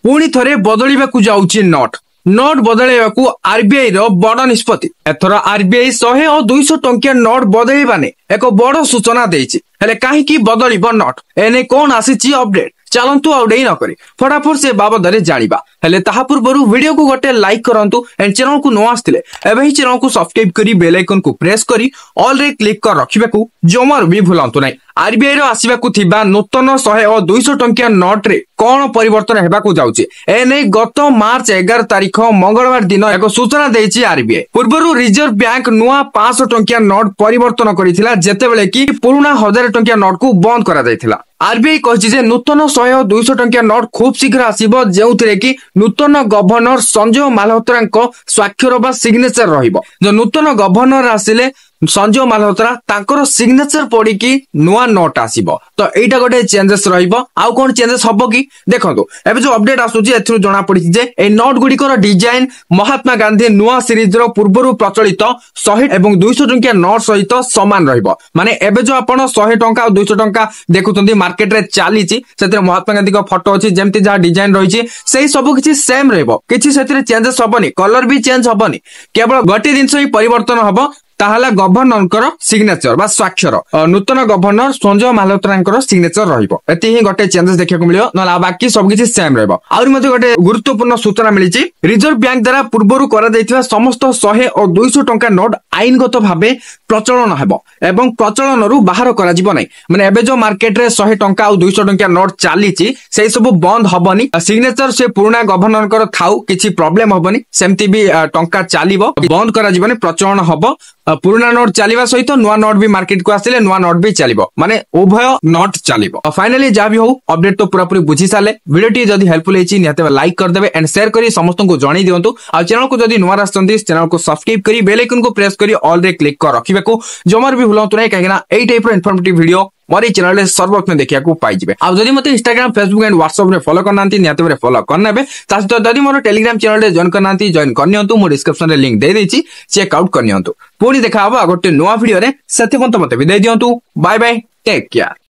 पुणी थरे बदलिबाकू जाउची नोट बदलैवाकू आरबीआई रो बड़ निष्पत्ति। एथर आरबीआई 100 और 200 टंकिया नोट बदलैबाने एक बड़ सूचना देइछि। हेले काहेकि बदलिबो नोट एने कोन आसीछि अपडेट चलंतु आउ डेई न करी फटाफट से बाबदरे जानिबा। हेले ताहा पूर्वरु वीडियो को गोटे लाइक करंतु एंड चैनल को नो आस्थिले एबे ही चैनल को सब्सक्राइब करी बेल आइकन को प्रेस करी ऑल रे क्लिक कर रखिबाकू जमार भी भूलंतु नै। आरबीआई रो आसीबाकू थिबा नूतन 100 और 200 टंकिया नोट रे कोन परिवर्तन हेबाकू जाउछि एने गत मार्च 11 तारिख मंगलवार दिन एक सूचना देइछि आरबीआई। पूर्वरु रिजर्व बैंक नुआ 500 टंकिया नोट परिवर्तन करिथिला जेतेबेले कि पुराना 1000 टंकिया नोट को बंद करा जायथिला। आरबीआई कहिछि जे नूतन 100 और 200 टंकिया नोट खूब शीघ्र आसीबो जेउथिरे कि नूतन गवर्नर संजय मालहोत्रांको स्वाक्षर बा सिग्नेचर रहिबो। जो नूतन गवर्नर आसिले संजय मालहोत्रा तांकर सिग्नेचर पड़ी कि नुआ नोट आसीबो तो एटा गोटे चेंजेस रहिबो। आउ कोन चेंजेस हबो कि देखंतु एबे जो अपडेट आसुची एथरु जणा पड़ी जे ए नोट गुडीकर डिजाइन महात्मा गांधी नुआ सीरीज रो पूर्वरु प्रचलित 100 एवं 200 टंकिया नोट सहित समान रहिबो। माने एबे जो आपण 100 टंका और 200 टंका देखुतंदी मार्केट रे चालीची सेते महात्मा गांधी को फोटो अछि जेमति जा डिजाइन रहिछि सेही सब किछि सेम रहबो। किछि सेते चेंजेस हबनी कलर भी चेंज हबनी केवल गटी दिनस ही परिवर्तन हबो ताहला गवर्नर सिग्नेचर बा स्वाक्षर नूतन गवर्नर संजय मालहोत्रांकर सिग्नेचर रहिबो। एति ही गोटे चेंजेस देखिବାକୁ मिलियो न बाकी सब किछि सेम रहबो। आउर मध्ये गोटे गुरुत्वपूर्ण सूचना मिलिछि रिजर्व बैंक द्वारा पूर्वरु करा दैथिबा समस्त 100 और 200 टंका नोट आईनगत भाबे प्रचलन हेबो एवं प्रचलनरु बाहर करा जिवो नै। माने एबे जो मार्केट रे 100 टंका और 200 टंका नोट चालीछि सेही सब बंद हबनी। सिग्नेचर से पुराना गवर्नरकर थाउ किछि प्रॉब्लम हबनी सेमति भी टंका चालीबो बंद करा जिवनी प्रचलन हबो। पुराना नोट चलिबा सहित नुआ नोट भी मार्केट को आसिले नुआ नोट भी चलिबो माने उभय नोट चलिबो। फाइनली जा भी हो अपडेट तो पूरा पूरी बुझी साले वीडियो टी जदी हेल्पफुल हेछि निहते लाइक कर देबे एंड शेयर करी समस्त को जणी दियंतु। आ चैनल को जदी नुआ रास्तंदी चैनल को सब्सक्राइब करी बेल आइकन को प्रेस करी ऑल रे क्लिक कर रखिबेको जमार भी भूलंतु नै काहेना एई टाइप रो इन्फॉर्मेटिव वीडियो मोर चैनल रे सर्वप्रथम देखिया को पाई जिवे। आ जदी मते इंस्टाग्राम फेसबुक एंड व्हाट्सएप रे फॉलो करनांती निहते रे फॉलो करनेबे तासतो जदी मोर टेलीग्राम चैनल रे जॉइन करनांती जॉइन करनियंतु मो डिस्क्रिप्शन रे लिंक दे देछि चेक आउट करनियंतु। पुणी देखा हबो गोटे नुआ वीडियो रे सेति पंत मते विदाय दियंतु। Bye bye take care.